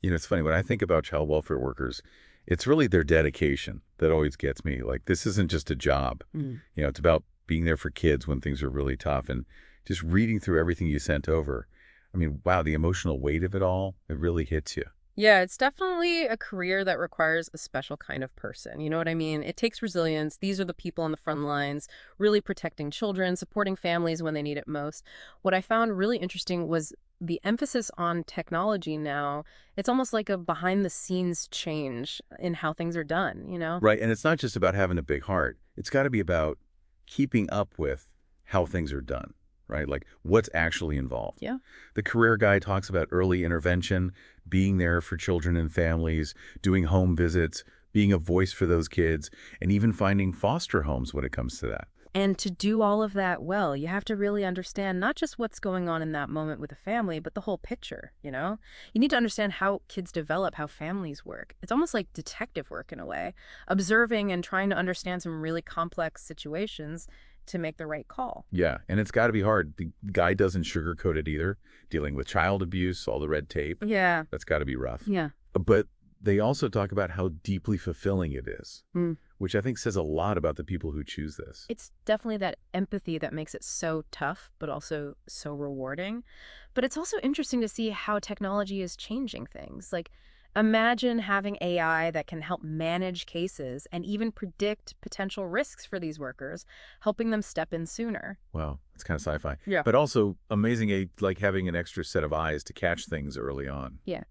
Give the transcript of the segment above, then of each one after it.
It's funny, when I think about child welfare workers, it's really their dedication that always gets me. Like, this isn't just a job. Mm. It's about being there for kids when things are really tough and just reading through everything you sent over. I mean, wow, the emotional weight of it all, it really hits you. Yeah, it's definitely a career that requires a special kind of person. You know what I mean? It takes resilience. These are the people on the front lines, really protecting children, supporting families when they need it most. What I found really interesting was the emphasis on technology now. It's almost like a behind the scenes change in how things are done, you know? Right. And it's not just about having a big heart. It's got to be about keeping up with how things are done, right? Like what's actually involved. Yeah. The career guide talks about early intervention, being there for children and families, doing home visits, being a voice for those kids, and even finding foster homes when it comes to that. And to do all of that well, you have to really understand not just what's going on in that moment with the family, but the whole picture, you know? You need to understand how kids develop, how families work. It's almost like detective work in a way, observing and trying to understand some really complex situations to make the right call. Yeah, and it's got to be hard. The guide doesn't sugarcoat it either. Dealing with child abuse, all the red tape, Yeah. that's got to be rough. Yeah. But they also talk about how deeply fulfilling it is, Mm. which I think says a lot about the people who choose this. It's definitely that empathy that makes it so tough, but also so rewarding. But it's also interesting to see how technology is changing things. Like, imagine having AI that can help manage cases and even predict potential risks for these workers, helping them step in sooner. Wow, it's kind of sci-fi. Yeah. But also amazing, like having an extra set of eyes to catch things early on. Yeah.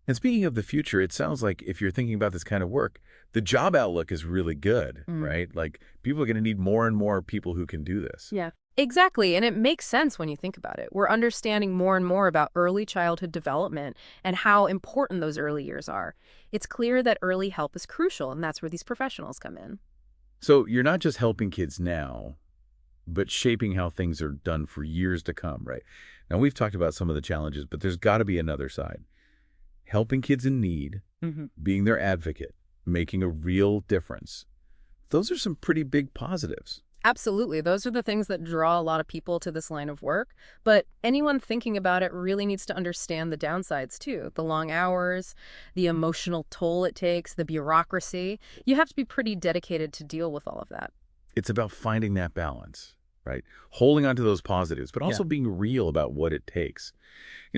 And speaking of the future, it sounds like if you're thinking about this kind of work, the job outlook is really good, Mm. right? Like people are going to need more and more people who can do this. Yeah. Exactly. And it makes sense when you think about it. We're understanding more and more about early childhood development and how important those early years are. It's clear that early help is crucial, and that's where these professionals come in. So you're not just helping kids now, but shaping how things are done for years to come, right? Now, we've talked about some of the challenges, but there's got to be another side. Helping kids in need, Hmm. being their advocate, making a real difference. Those are some pretty big positives. Absolutely. Those are the things that draw a lot of people to this line of work. But anyone thinking about it really needs to understand the downsides too. The long hours, the emotional toll it takes, the bureaucracy. You have to be pretty dedicated to deal with all of that. It's about finding that balance, right? Holding on to those positives, but Yeah. also being real about what it takes.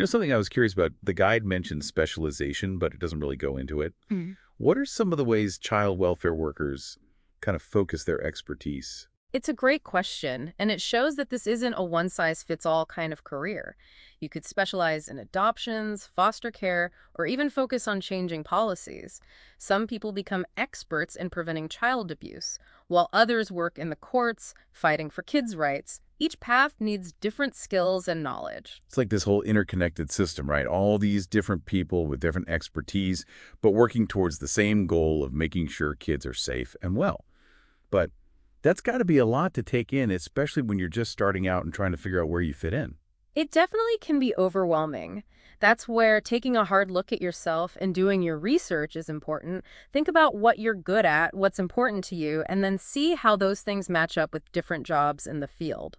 Something I was curious about, the guide mentions specialization, but it doesn't really go into it. Mm. What are some of the ways child welfare workers kind of focus their expertise? It's a great question, and it shows that this isn't a one-size-fits-all kind of career. You could specialize in adoptions, foster care, or even focus on changing policies. Some people become experts in preventing child abuse, while others work in the courts, fighting for kids' rights. Each path needs different skills and knowledge. It's like this whole interconnected system, right? All these different people with different expertise, but working towards the same goal of making sure kids are safe and well. But that's got to be a lot to take in, especially when you're just starting out and trying to figure out where you fit in. It definitely can be overwhelming. That's where taking a hard look at yourself and doing your research is important. Think about what you're good at, what's important to you, and then see how those things match up with different jobs in the field.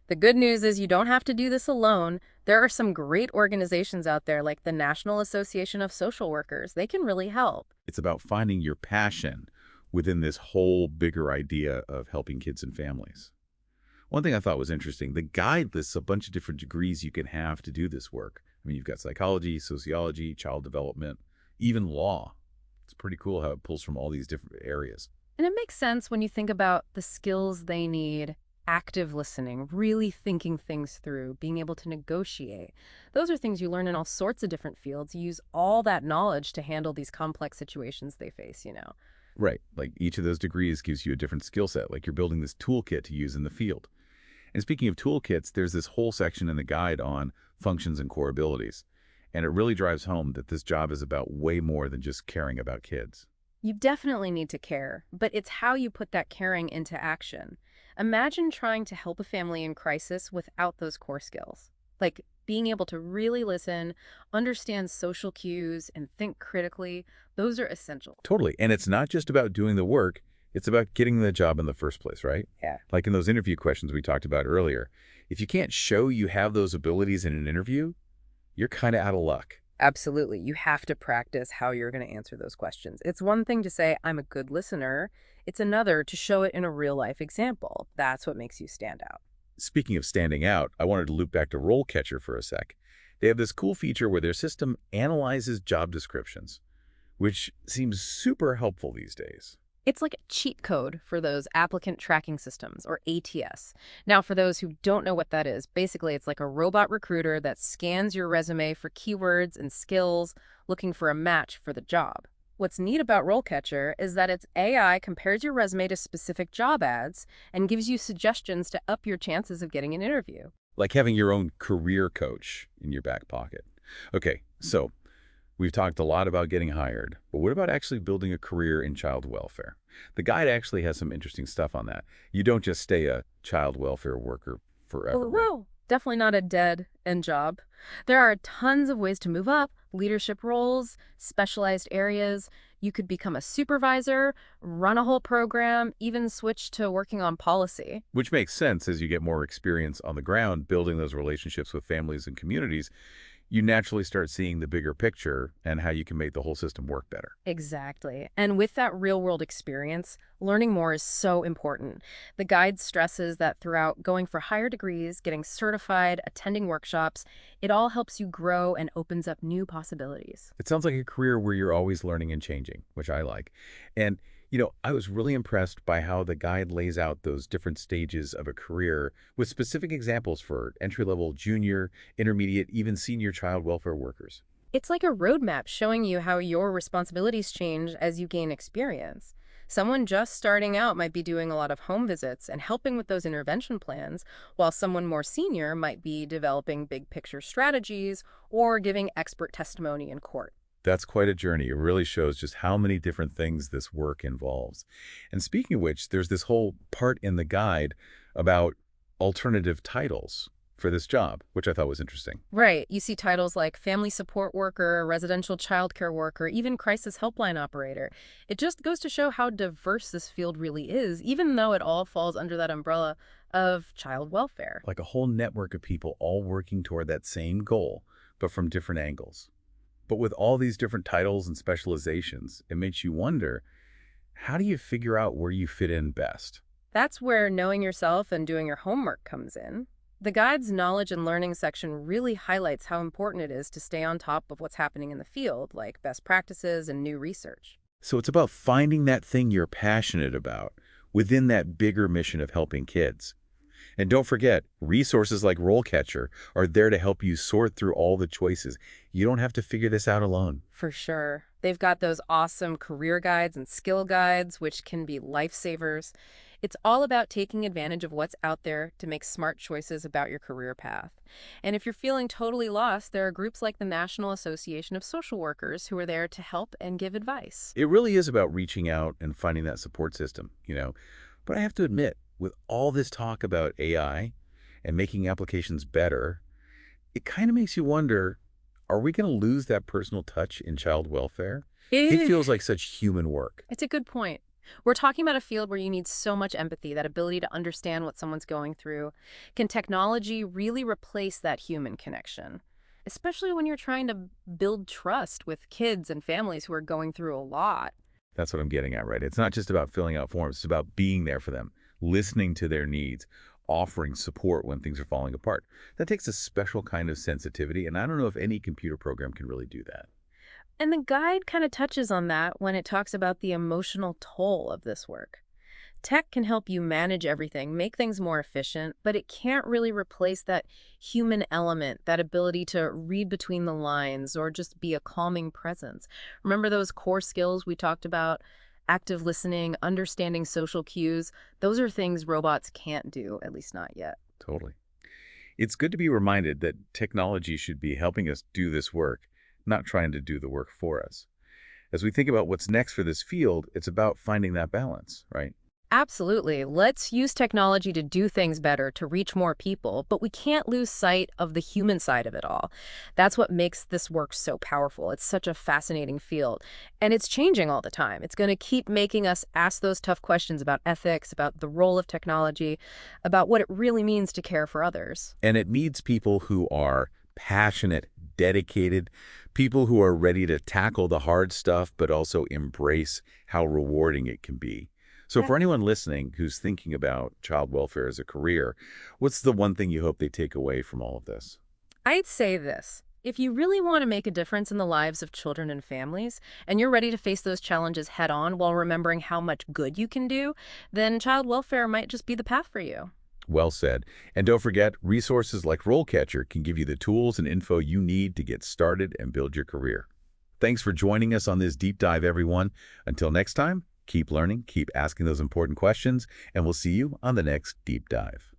The good news is you don't have to do this alone. There are some great organizations out there like the National Association of Social Workers. They can really help. It's about finding your passion within this whole bigger idea of helping kids and families. One thing I thought was interesting, the guide lists a bunch of different degrees you can have to do this work. I mean, you've got psychology, sociology, child development, even law. It's pretty cool how it pulls from all these different areas. And it makes sense when you think about the skills they need. Active listening, really thinking things through, being able to negotiate. Those are things you learn in all sorts of different fields. You use all that knowledge to handle these complex situations they face, you know. Right. Like each of those degrees gives you a different skill set, like you're building this toolkit to use in the field. And speaking of toolkits, there's this whole section in the guide on functions and core abilities. And it really drives home that this job is about way more than just caring about kids. You definitely need to care, but it's how you put that caring into action. Imagine trying to help a family in crisis without those core skills. Like being able to really listen, understand social cues, and think critically. Those are essential. Totally. And it's not just about doing the work, it's about getting the job in the first place, right? Yeah. Like in those interview questions we talked about earlier. If you can't show you have those abilities in an interview, you're kind of out of luck. Absolutely. You have to practice how you're going to answer those questions. It's one thing to say, I'm a good listener. It's another to show it in a real life example. That's what makes you stand out. Speaking of standing out, I wanted to loop back to RoleCatcher for a sec. They have this cool feature where their system analyzes job descriptions, which seems super helpful these days. It's like a cheat code for those applicant tracking systems, or ATS. Now, for those who don't know what that is, basically it's like a robot recruiter that scans your resume for keywords and skills, looking for a match for the job. What's neat about RoleCatcher is that its AI compares your resume to specific job ads and gives you suggestions to up your chances of getting an interview. Like having your own career coach in your back pocket. Okay, so we've talked a lot about getting hired, but what about actually building a career in child welfare? The guide actually has some interesting stuff on that. You don't just stay a child welfare worker forever, Oh, right? no, definitely not a dead end job. There are tons of ways to move up, leadership roles, specialized areas. You could become a supervisor, run a whole program, even switch to working on policy. Which makes sense as you get more experience on the ground building those relationships with families and communities. You naturally start seeing the bigger picture and how you can make the whole system work better. Exactly. And with that real world experience, learning more is so important. The guide stresses that throughout going for higher degrees, getting certified, attending workshops, it all helps you grow and opens up new possibilities. It sounds like a career where you're always learning and changing, which I like. And, I was really impressed by how the guide lays out those different stages of a career with specific examples for entry-level, junior, intermediate, even senior child welfare workers. It's like a roadmap showing you how your responsibilities change as you gain experience. Someone just starting out might be doing a lot of home visits and helping with those intervention plans, while someone more senior might be developing big picture strategies or giving expert testimony in court. That's quite a journey. It really shows just how many different things this work involves. And speaking of which, there's this whole part in the guide about alternative titles for this job, which I thought was interesting. Right. You see titles like family support worker, residential childcare worker, even crisis helpline operator. It just goes to show how diverse this field really is, even though it all falls under that umbrella of child welfare. Like a whole network of people all working toward that same goal, but from different angles. But with all these different titles and specializations, it makes you wonder, how do you figure out where you fit in best? That's where knowing yourself and doing your homework comes in. The guide's knowledge and learning section really highlights how important it is to stay on top of what's happening in the field, like best practices and new research. So it's about finding that thing you're passionate about within that bigger mission of helping kids. And don't forget, resources like RoleCatcher are there to help you sort through all the choices. You don't have to figure this out alone. For sure. They've got those awesome career guides and skill guides, which can be lifesavers. It's all about taking advantage of what's out there to make smart choices about your career path. And if you're feeling totally lost, there are groups like the National Association of Social Workers who are there to help and give advice. It really is about reaching out and finding that support system. But I have to admit, with all this talk about AI and making applications better, it kind of makes you wonder, are we going to lose that personal touch in child welfare? It feels like such human work. It's a good point. We're talking about a field where you need so much empathy, that ability to understand what someone's going through. Can technology really replace that human connection? Especially when you're trying to build trust with kids and families who are going through a lot. That's what I'm getting at, right? It's not just about filling out forms. It's about being there for them, listening to their needs, offering support when things are falling apart. That takes a special kind of sensitivity, and I don't know if any computer program can really do that. And the guide kind of touches on that when it talks about the emotional toll of this work. Tech can help you manage everything, make things more efficient, but it can't really replace that human element, that ability to read between the lines or just be a calming presence. Remember those core skills we talked about? Active listening, understanding social cues. Those are things robots can't do, at least not yet. Totally. It's good to be reminded that technology should be helping us do this work, not trying to do the work for us. As we think about what's next for this field, it's about finding that balance, right? Absolutely. Let's use technology to do things better, to reach more people, but we can't lose sight of the human side of it all. That's what makes this work so powerful. It's such a fascinating field, and it's changing all the time. It's going to keep making us ask those tough questions about ethics, about the role of technology, about what it really means to care for others. And it needs people who are passionate, dedicated, people who are ready to tackle the hard stuff but also embrace how rewarding it can be. So Yeah. for anyone listening who's thinking about child welfare as a career, what's the one thing you hope they take away from all of this? I'd say this. If you really want to make a difference in the lives of children and families, and you're ready to face those challenges head on while remembering how much good you can do, then child welfare might just be the path for you. Well said. And don't forget, resources like RoleCatcher can give you the tools and info you need to get started and build your career. Thanks for joining us on this deep dive, everyone. Until next time, keep learning, keep asking those important questions, and we'll see you on the next deep dive.